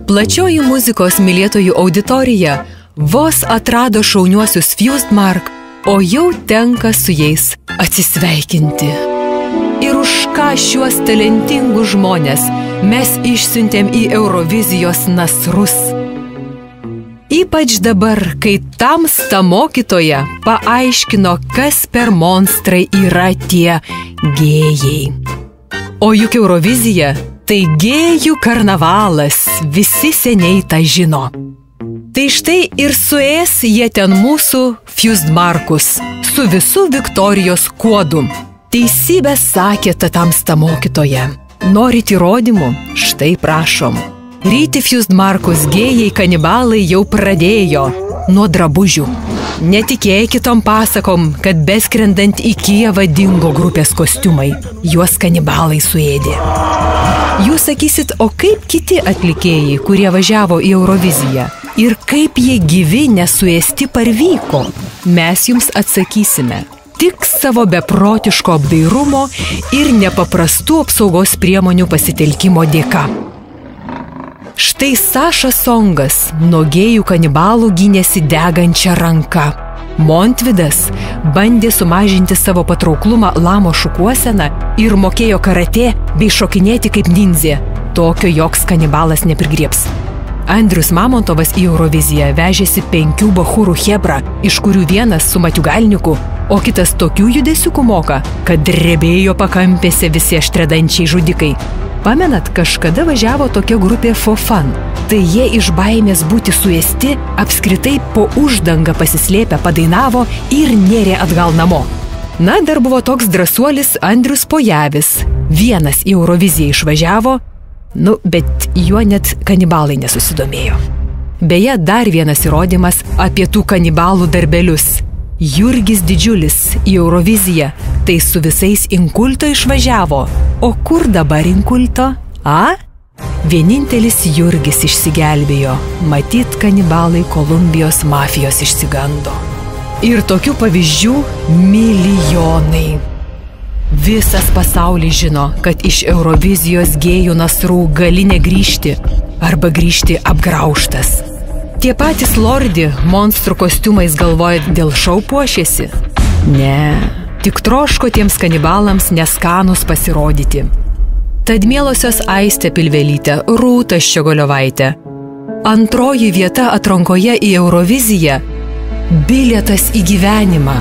Plačioji muzikos mylėtojų auditorija vos atrado šauniuosius Fused Mark, o jau tenka su jais atsisveikinti. Ir už ką šiuos talentingus žmonės mes išsiuntėm į Eurovizijos nasrus. Ypač dabar, kai tamsta mokytoja paaiškino, kas per monstrai yra tie gėjai. O juk Eurovizija tai gėjų karnavalas, visi seniai tą žino. Tai štai ir suės jie ten mūsų Fused Markus su visu Viktorijos kuodu. Teisybę sakė ta tamsta mokytoja. Norit įrodymų? Štai prašom. Ryti Fused Markus gėjai kanibalai jau pradėjo nuo drabužių. Netikėkit tom pasakom, kad beskrendant į Kijevą dingo grupės kostiumai. Juos kanibalai suėdė. Jūs sakysit, o kaip kiti atlikėjai, kurie važiavo į Euroviziją? Ir kaip jie gyvi nesuėsti parvyko? Mes jums atsakysime. Tik savo beprotiško apdairumo ir nepaprastų apsaugos priemonių pasitelkimo dėka. Štai Saša Songas nuo gėjų kanibalų gynėsi degančią ranką. Montvidas bandė sumažinti savo patrauklumą lamo šukuoseną ir mokėjo karatė bei šokinėti kaip nindzė. Tokio joks kanibalas neprigriebs. Andrius Mamontovas į Euroviziją vežėsi 5 bachūrų chebrą, iš kurių vienas su matiugalniku, o kitas tokių judesiukų moka, kad drebėjo pakampėse visi aštredančiai žudikai. Pamenat, kažkada važiavo tokia grupė For Fun. Tai jie iš baimės būti suėsti, apskritai po uždangą pasislėpę padainavo ir nėrė atgal namo. Na, dar buvo toks drąsuolis Andrius Pojavis. Vienas į Euroviziją išvažiavo, bet juo net kanibalai nesusidomėjo. Beje, dar vienas įrodymas apie tų kanibalų darbelius. Jurgis Didžiulis į Euroviziją, tai su visais Inkulto išvažiavo. O kur dabar Inkulto? Vienintelis Jurgis išsigelbėjo. Matyt, kanibalai Kolumbijos mafijos išsigando. Ir tokių pavyzdžių milijonai. Visas pasaulis žino, kad iš Eurovizijos gėjų nasrų gali negrįžti arba grįžti apgraužtas. Tie patys lordi monstrų kostiumais galvoja dėl šou puošėsi? Ne, tik troško tiems kanibalams neskanus pasirodyti. Tad mielosios Aistė Pilvelytė, Rūta Ščiogolevaitė. Antroji vieta atrankoje į Euroviziją – bilietas į gyvenimą.